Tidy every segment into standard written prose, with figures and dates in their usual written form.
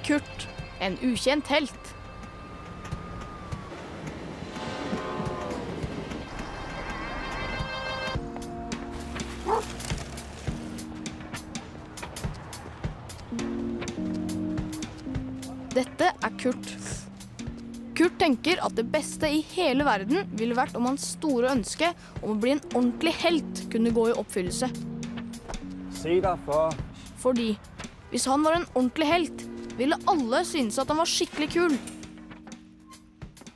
Kurt, en ukjent helt. Dette er Kurt. Kurt tenker at det beste i hele verden ville vært om hans store ønske om å bli en ordentlig helt kunne gå i oppfyllelse. Se deg for. Fordi hvis han var en ordentlig helt, ville alle synes at han var skikkelig kul.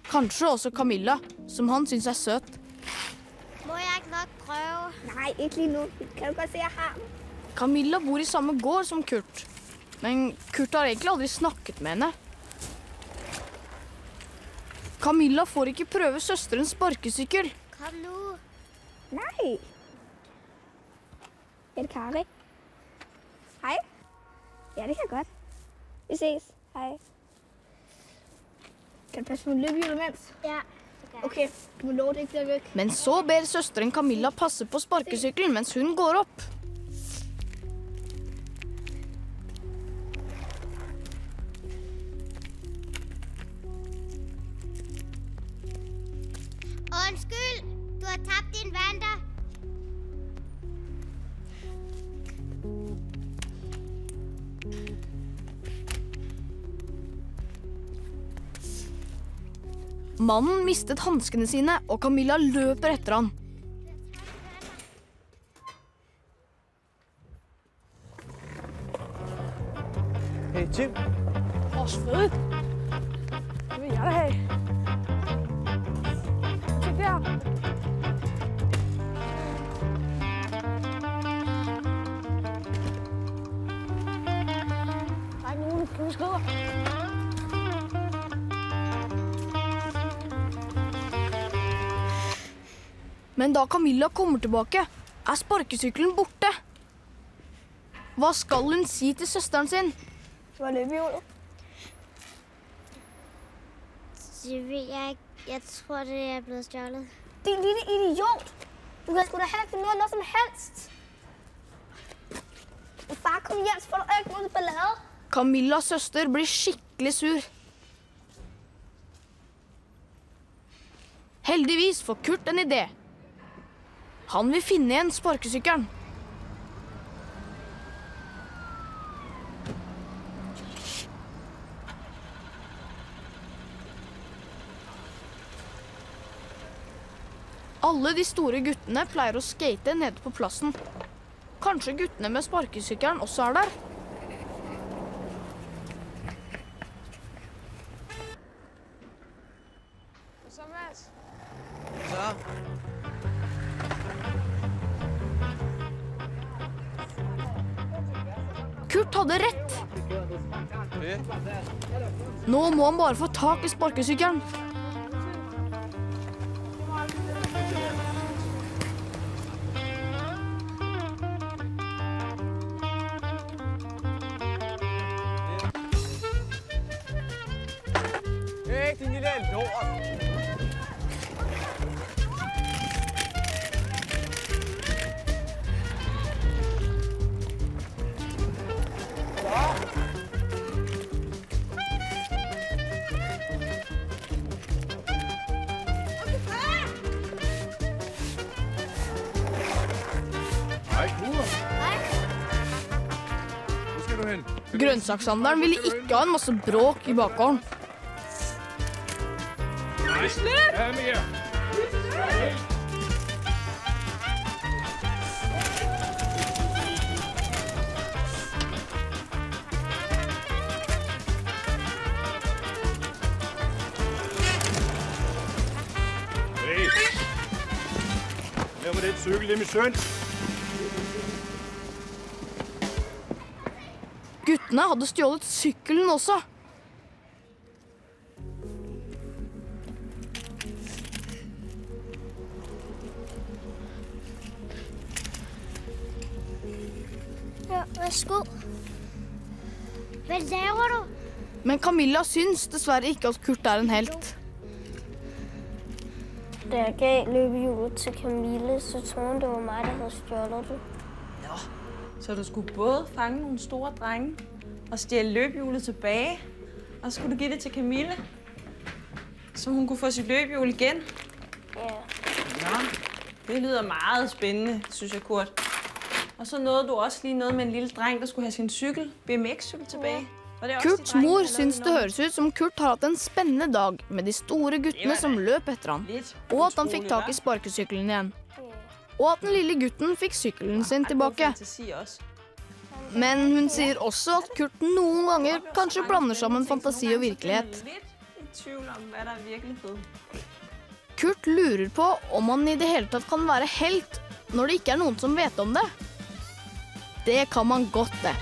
Kanskje også Camilla, som han synes er søt. Må jeg nok prøve? Nej, ikke lige nu. Kan du godt se, jeg har den? Camilla bor i samme gård som Kurt. Men Kurt har egentlig aldri snakket med henne. Camilla får ikke prøve søsterens sparkesykkel. Kom nu. Nej. Er det Kari? Hej. Ja, det kan jeg godt. Vi ses. Hej. Kan du passe på løbehjulet imens? Ja. Okay, du må love det ikke bliver væk. Men så ber søsteren Camilla passe på sparkesykkelen mens hun går opp. Undskyld, du har tabt din vanter. Mannen mistet hanskene sine, og Camilla løper etter han. Hey, Tim. Vores føde. Det vil jeg da have. Kig der. Der er ikke nogen pludskrydder. Men da Camilla kommer tilbake, er sparkesykkelen borte. Hva skal hun si til søsteren sin? Hvor er løbehjulet? Det ved jeg ikke. Jeg tror, det er blevet stjålet. Din lille idiot. Du kan sgu da heller ikke finde ud af noget som helst. Far, kom hjem, så får du ikke noget ballade. Camillas søster blir skikkelig sur. Heldigvis får Kurt en idé. Han vil finne igjen sparkesykkelen. Alle de store guttene pleier å skate nede på plassen. Kanskje guttene med sparkesykkelen også er der? Så, Mads. Så. Kurt hadde rett. Nå må han bare få tak i sparkesykkelen. Hey, din lille lort. Grønnsakshandleren ville ikke ha en masse bråk i bakgården. Ja, mere. Hey. Her var den cykel, det er min søn. Guttene hadde stjålet sykkelen også. Ja, værsgo. Hvad laver du? Men Camilla syns dessverre ikke at Kurt er en helt. Da jeg gav løbehjulet til Camille, så troede hun, det var mig, der havde stjålet det. Så du skulle både fange nogle store drenge og stjæle løbehjulet tilbage. Og så skulle du give det til Camille, så hun kunne få sit løbehjul igen. Ja. Ja, det lyder meget spændende, synes jeg, Kurt. Og så nåede du også lige noget med en lille dreng, der skulle have sin cykel, BMX-cykel tilbage. Var det også Kurts de drenge, mor der lavede syns det noget? høres ut som Kurt har hatt en spennende dag med de store guttene som løp etter ham, Lidt og at han fikk utrolig, tak i hva'? sparkesykkelen igjen. Og at den lille gutten fikk sykkelen sin tilbake. Fantasi også. Men hun sier også at Kurt noen ganger kanskje blander sammen fantasi og virkelighet. Lidt i tvivl om, hvad der er virkelighed. Kurt lurer på om han i det hele tatt kan være helt når det ikke er noen som vet om det. Det kan man godt det.